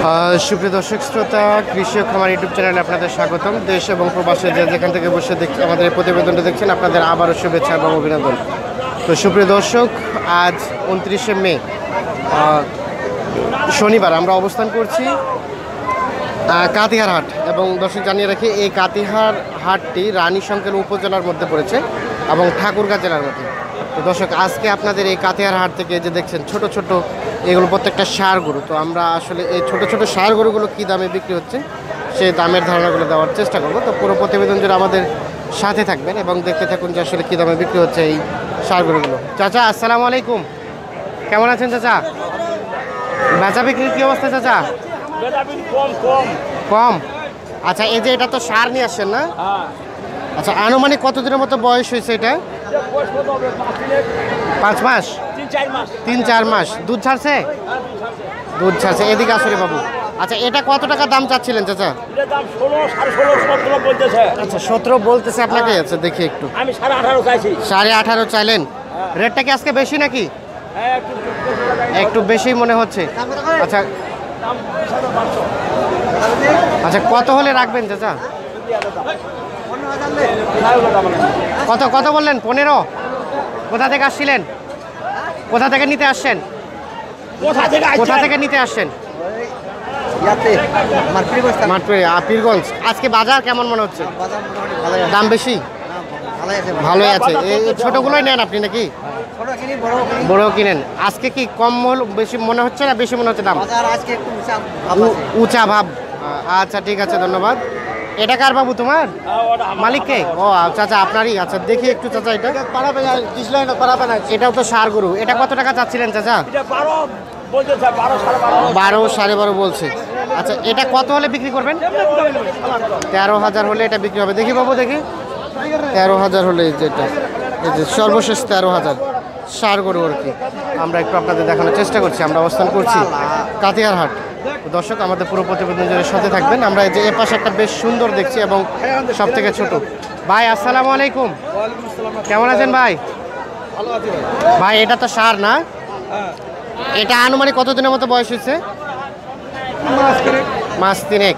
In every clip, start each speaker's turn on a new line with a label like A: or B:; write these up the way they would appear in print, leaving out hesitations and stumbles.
A: সুপ্রিয় দর্শক শ্রোতা, কৃষি ও খামার ইউটিউব চ্যানেলে আপনাদের স্বাগতম। দেশ এবং প্রবাসে যেখান থেকে বসে আমাদের এই প্রতিবেদনটা দেখছেন, আপনাদের আবারও শুভেচ্ছা এবং অভিনন্দন। তো সুপ্রিয় দর্শক, আজ 29শে মে শনিবার আমরা অবস্থান করছি কাতিহার হাট। এবং দর্শক জানিয়ে রাখি, এই কাতিহার হাটটি রানীশঙ্কেল উপজেলার মধ্যে পড়েছে এবং ঠাকুরগাঁ জেলার মধ্যে। তো দর্শক, আজকে আপনাদের এই কাতিহার হাট থেকে যে দেখছেন ছোট ছোট এগুলো প্রত্যেকটা ষাঁড় গরু। তো আমরা আসলে এই ছোট ছোট ষাঁড় গরুগুলো কী দামে বিক্রি হচ্ছে সেই দামের ধারণাগুলো দেওয়ার চেষ্টা করব। তো পুরো প্রতিবেদন জুড়ে আমাদের সাথে থাকবেন এবং দেখতে থাকুন যে আসলে কী দামে বিক্রি হচ্ছে এই ষাঁড় গরুগুলো। চাচা আসসালামু আলাইকুম, কেমন আছেন চাচা? বেচা বিক্রির কী অবস্থা চাচা? কম। আচ্ছা, এই যে এটা তো ষাঁড় নিয়ে আসছেন না? আচ্ছা, আনুমানিক কতদিনের মতো বয়স হয়েছে এটা? 5 মাস, 3-4 মাস। দুধ ছাড়ছে? দুধ ছাড়ছে। এদিকে আসলে বাবু, আচ্ছা এটা কত টাকা দাম চাচ্ছিলেন চাচা? আচ্ছা 17 বলতেছে আপনাকে। আচ্ছা দেখি একটু,
B: আমি 18.5 চাইছি।
A: 18.5 চাইলেন। রেটটা কি আজকে বেশি নাকি? একটু বেশি মনে হচ্ছে। আচ্ছা আচ্ছা, কত হলে রাখবেন চাচা? কত কত বললেন? 15। কোথা থেকে আসছিলেন? কোথা থেকে নিতে আসছেন? কোথা থেকে নিতে আসছেন? পীরগঞ্জ। আজকে বাজার কেমন মনে হচ্ছে? দাম বেশি? ভালোই আছে। এই ছোটগুলোই নেন আপনি নাকি? বড় কিনেন। আজকে কি কম বেশি মনে হচ্ছে না বেশি মনে হচ্ছে দাম? উঁচা ভাব। আচ্ছা ঠিক আছে, ধন্যবাদ। এটা কার বাবু, তোমার মালিককে? ও চাচা আপনারই। আচ্ছা দেখি একটু চাচা, এটা এটাও তো ষাঁড় গরু। এটা কত টাকা চাচ্ছিলেন চাচা? 12, 12.5 বলছে। আচ্ছা এটা কত হলে বিক্রি করবেন? 13,000 হলে এটা বিক্রি হবে। দেখি বাবু দেখি, 13,000 হলে যেটা, এই যে সর্বশেষ 13,000 ষাঁড় গরু আর কি। আমরা একটু আপনাদের দেখানোর চেষ্টা করছি। আমরা অবস্থান করছি কাতিহার হাট। দর্শক আমাদের পুরো প্রতিবেদন জুড়ে সাথে থাকবেন। আমরা এই যে এ পাশে একটা বেশ সুন্দর দেখছি এবং সব থেকে ছোট। ভাই আসসালামু আলাইকুম, কেমন আছেন ভাই? ভাই এটা তো ষাঁড় না? এটা আনুমানিক কতদিনের মতো বয়স হয়েছে? মাস 3।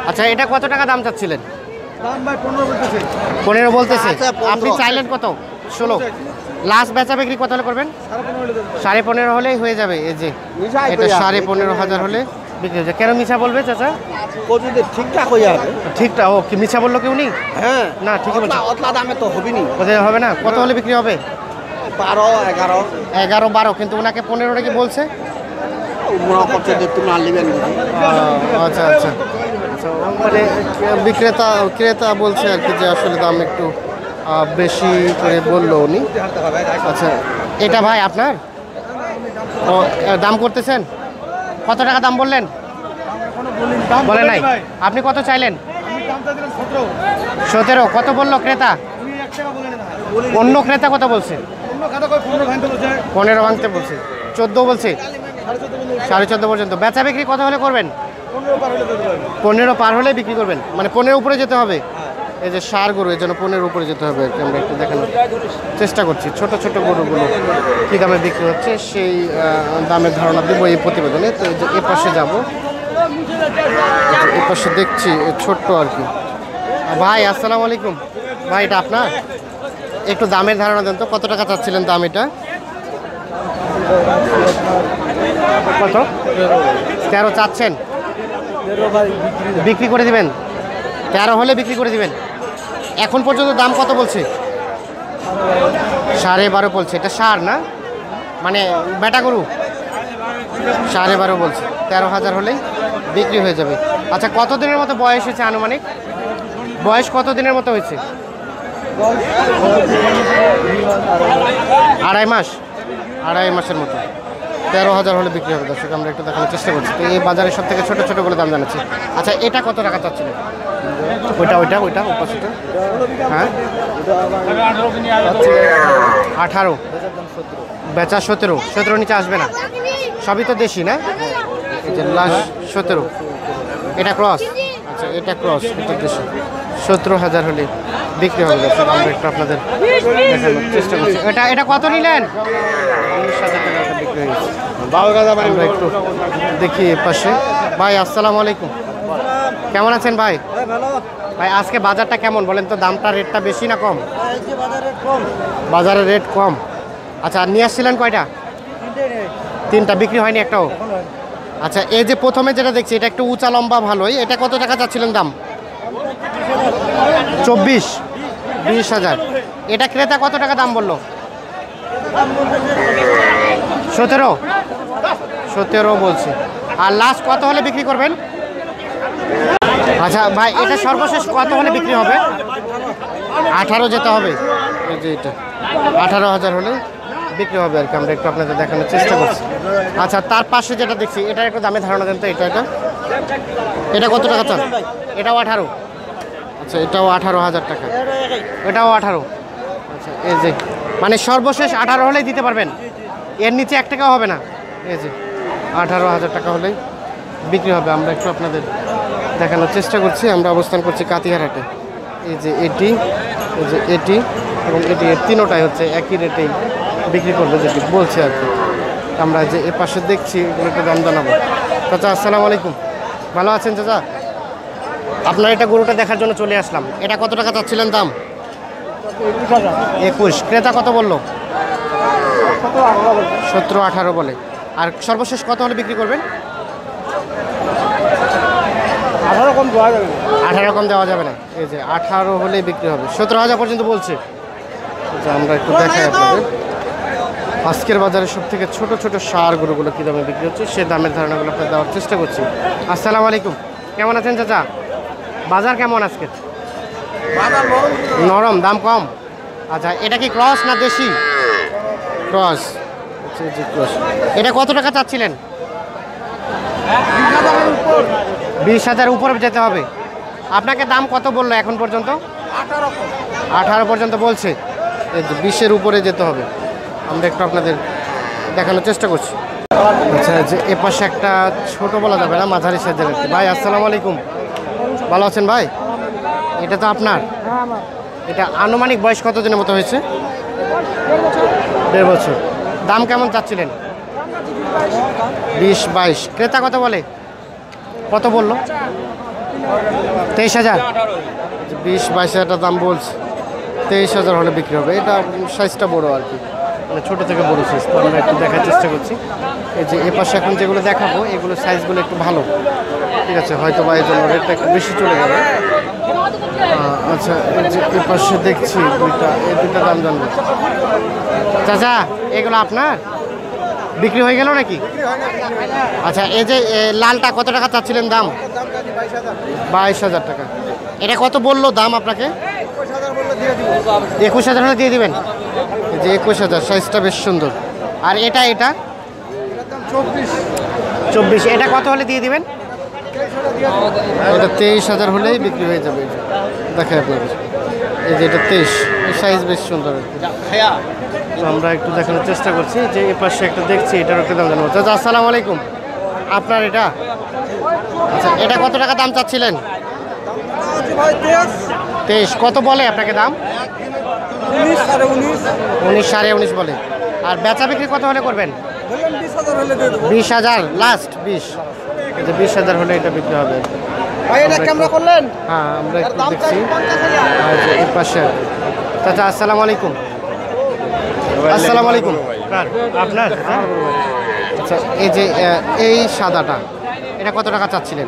A: আচ্ছা এটা কত টাকা দাম চাচ্ছিলেন? 15 বলতেছে। আপনি চাইলেন কত? 16। লাস্ট বেচা বিক্রি কত হলে করবেন? 15.5 হলেই হয়ে যাবে। এই যে এটা 15,500 হলে বিক্রি হয়েছে। কেন মিছা বলবে চাচা?
C: ঠিকঠাক হয়ে যাবে।
A: ঠিকঠাক। ও কি মিছা বললো কেউ নেই?
C: হ্যাঁ
A: না ঠিকই বলছে।
C: অতলা দামে তো হবে নি।
A: কোথায় হবে না? কত হলে বিক্রি হবে?
C: 12, 11,
A: 12। কিন্তু ওনাকে 15 কি বলছে? আচ্ছা আচ্ছা আচ্ছা, মানে ক্রেতা বলছে আর কি যে আসলে দাম একটু বেশি করে বললো উনি। আচ্ছা এটা ভাই আপনার? ও দাম করতেছেন? কত টাকা দাম বললেন? বলে নাই। আপনি কত চাইলেন? 17। কত বললো ক্রেতা? অন্য ক্রেতা কত বলছে? 15 ভাঙতে বলছে। 14 বলছে। 14.5 পর্যন্ত। বেচা বিক্রি কত হলে করবেন? 15 পার হলে বিক্রি করবেন, মানে 15 উপরে যেতে হবে। এই যে ষাঁড় গরু, এই জন্য 15 উপরে যেতে হবে আর কি। আমরা একটু দেখানোর চেষ্টা করছি ছোট ছোট গরুগুলো কী দামে বিক্রি হচ্ছে সেই দামের ধারণা দেবো এই প্রতিবেদনে। তো এ পাশে যাবো, এ পাশে দেখছি ছোট্ট আর কি। ভাই আসসালামু আলাইকুম। ভাই এটা আপনার? একটু দামের ধারণা দেন তো, কত টাকা চাচ্ছিলেন দাম এটা? কত? 13 চাচ্ছেন? বিক্রি করে দিবেন? 13 হলে বিক্রি করে দিবেন। এখন পর্যন্ত দাম কত বলছে? 12.5 বলছে। এটা ষাঁড় না, মানে বেটা গরু? 12.5 বলছে। 13,000 হলেই বিক্রি হয়ে যাবে। আচ্ছা কত দিনের মতো বয়স হয়েছে আনুমানিক? বয়স কত দিনের মতো হয়েছে? 2.5 মাস। 2.5 মাসের মতো। 13,000 হলে বিক্রি হবে। দর্শক আমরা একটু দেখানোর চেষ্টা করছি। তো এই বাজারে সব থেকে ছোটো ছোটোগুলো দাম জানাচ্ছি। আচ্ছা এটা কত টাকা চাচ্ছিলেন? ওইটা উপাসটা? হ্যাঁ 18। বেচা 17 নিচে আসবে না? সবই তো দেশি না? এই যে লাস্ট 17। এটা ক্রস? আচ্ছা এটা ক্রস, এটা দেশি। 17,000 হলে বিক্রি হবে। দর্শক আমরা একটু আপনাদের দেখানোর চেষ্টা করছি। এটা এটা কত নিলেন? 20,000 টাকা এটা বিক্রি হয়ে গেছে। আমরা একটু দেখি এ পাশে। ভাই আসসালামু আলাইকুম, কেমন আছেন ভাই? ভাই আজকে বাজারটা কেমন বলেন তো? দামটা রেটটা বেশি না কম? বাজারের রেট কম। আচ্ছা, আর নিয়ে আসছিলেন কয়টা? 3টা, বিক্রি হয়নি একটাও? আচ্ছা, এই যে প্রথমে যেটা দেখছি এটা একটু উঁচা লম্বা ভালোই, এটা কত টাকা চাচ্ছিলেন দাম? 20,000। এটা ক্রেতা কত টাকা দাম বললো? 17 বলছে। আর লাস্ট কত হলে বিক্রি করবেন? আচ্ছা ভাই, এটা সর্বশেষ কত হলে বিক্রি হবে? 18 যেতে হবে। এই যে এটা 18,000 হলে বিক্রি হবে আর কি। আমরা একটু আপনাদের দেখানোর চেষ্টা করছি। আচ্ছা, তার পাশে যেটা দেখছি এটার একটু দামে ধারণা দেন তো। এটা কত টাকা চান? এটাও 18। আচ্ছা, এটাও 18,000 টাকা, এটাও 18। আচ্ছা, এই যে মানে সর্বশেষ 18 হলেই দিতে পারবেন, এর নিচে 1 টাকাও হবে না। এই যে 18,000 টাকা হলেই বিক্রি হবে। আমরা একটু আপনাদের দেখানোর চেষ্টা করছি। আমরা অবস্থান করছি কাতিহার হাটে। এই যে এটি, এই যে এটি এবং এটি, তিনোটাই হচ্ছে একই রেটেই বিক্রি করবে যেটি বলছে আর কি। আমরা যে এ পাশে দেখছি এগুলো একটু দাম জানাবো। চাচা আসসালামু আলাইকুম, ভালো আছেন চাচা? আপনার এটা গরুটা দেখার জন্য চলে আসলাম। এটা কত টাকা চাচ্ছিলেন দাম? 21। ক্রেতা কত বললো? 17-18 বলে। আর সর্বশেষ কত হলে বিক্রি করবেন?
C: 18 কম দেওয়া যাবে না।
A: 18 কম দেওয়া যাবে না। এই যে 18 হলেই বিক্রি হবে। 17,000 পর্যন্ত বলছে। আচ্ছা, আমরা একটু দেখাই আপনাদের আজকের বাজারে সব থেকে ছোট ছোট সার গরুগুলো কী দামে বিক্রি হচ্ছে সে দামের ধারণাগুলো আপনাদের দেওয়ার চেষ্টা করছি। আসসালামু আলাইকুম, কেমন আছেন চাচা? বাজার কেমন আজকে? নরম, দাম কম। আচ্ছা, এটা কি ক্রস না দেশি? ক্রস। আচ্ছা, জি ক্রস। এটা কত টাকা চাচ্ছিলেন? 20,000 উপরে যেতে হবে। আপনাকে দাম কত বললো এখন পর্যন্ত? 18 পর্যন্ত বলছে। এই যে 20-এর উপরে যেতে হবে। আমরা একটু আপনাদের দেখানোর চেষ্টা করছি। আচ্ছা, যে এ পাশে একটা ছোট বলা যাবে না, মাঝারি সাইজের একটি। ভাই আসসালামু আলাইকুম, ভালো আছেন ভাই? এটা তো আপনার? এটা আনুমানিক বয়স কত দিনের মতো হয়েছে? 1.5 বছর। দাম কেমন চাচ্ছিলেন? 20-22। ক্রেতা কত বলে? কত বললো? 23,000। 20-22 দাম বলছে। 23,000 হলে বিক্রি হবে। এটা সাইজটা বড় আর কি, মানে ছোটো থেকে বড় সাইজ। তো আমরা একটু দেখার চেষ্টা করছি। এই যে এ পাশে এখন যেগুলো দেখাবো এগুলো সাইজগুলো একটু ভালো, ঠিক আছে? হয়তো বা এই জন্য রেটটা একটু বেশি চলে যাবে। আচ্ছা, এই যে এ পাশে দেখছি এই দুইটা দাম জানবো। চাচা এগুলো আপনার বিক্রি হয়ে গেল নাকি? আচ্ছা, এই যে লালটা কত টাকা চাচ্ছিলেন দাম? 22,000 টাকা। এটা কত বললো দাম আপনাকে? 21,000 হলে দিয়ে দিবেন। এই যে 21,000, সাইজটা বেশ সুন্দর। আর এটা 24। এটা কত হলে দিয়ে দিবেন? এটা 23,000 হলেই বিক্রি হয়ে যাবে। দেখে আপনাদের এই যে এটা 23, এই সাইজ বেশ সুন্দর আর কি। তো আমরা একটু দেখানোর চেষ্টা করছি। যে এ পাশে একটা দেখছি, এটার একটা দাম জানবো। চাচা আসসালামু আলাইকুম, আপনার এটা? আচ্ছা, এটা কত টাকা দাম চাচ্ছিলেন? 23। কত বলে আপনাকে দাম? 19-19.5 বলে। আর বেচা বিক্রি কত হলে করবেন? 20,000 লাস্ট। 20। এই যে 20,000 হলে এটা বিক্রি হবে। হ্যাঁ, আমরা একটু দেখছি। আর যে এর পাশে চাচা আসসালামু আলাইকুম। আসসালামু আলাইকুম, আপনার? আচ্ছা, এই যে এই সাদাটা এটা কত টাকা চাচ্ছিলেন?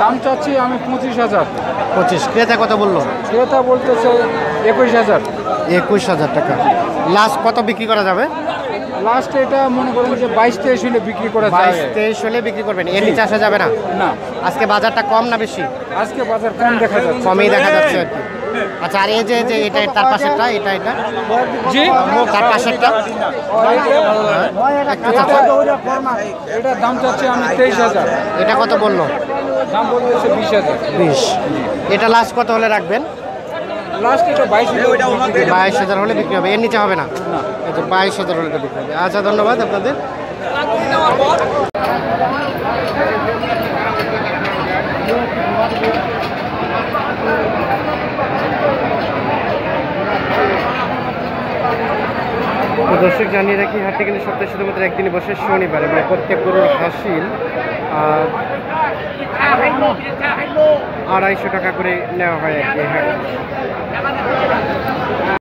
B: দাম চাচ্ছি আমি 25,000।
A: 25। ক্রেতা কত বললো?
B: ক্রেতা বলতেছে 21,000।
A: 21,000 টাকা। লাস্ট কত বিক্রি করা যাবে?
B: লাস্ট এটা মনে করেন যে 22-23 হলে বিক্রি করা যায়।
A: 22-23 হলে বিক্রি করবেন, এর নিচে আসা যাবে না?
B: না।
A: আজকে বাজারটা কম না বেশি?
B: আজকে বাজার কম দেখা যাচ্ছে।
A: কমই দেখা যাচ্ছে আর কি। আচ্ছা, আর এই যে এটা তার পাশেরটা, এটা
B: জি,
A: তার পাশেরটা একটু চাচা,
B: এটা দাম চাচ্ছি আমি 23,000।
A: এটা কত বললো?
B: দাম বলতেছে 20,000।
A: 20। এটা লাস্ট কত হলে রাখবেন?
B: লাস্ট এটা 22,000।
A: 22,000 হলে বিক্রি হবে, এর নিচে হবে না? এই যে 22,000 হলে এটা বিক্রি হবে। আচ্ছা, ধন্যবাদ আপনাদের। দর্শক জানিয়ে রাখি হাটটি কিন্তু সপ্তাহে শুধুমাত্র একদিনই বসে শনিবার এবং প্রত্যেক গরুর হাসিল 250 টাকা করে নেওয়া হয় আর কি।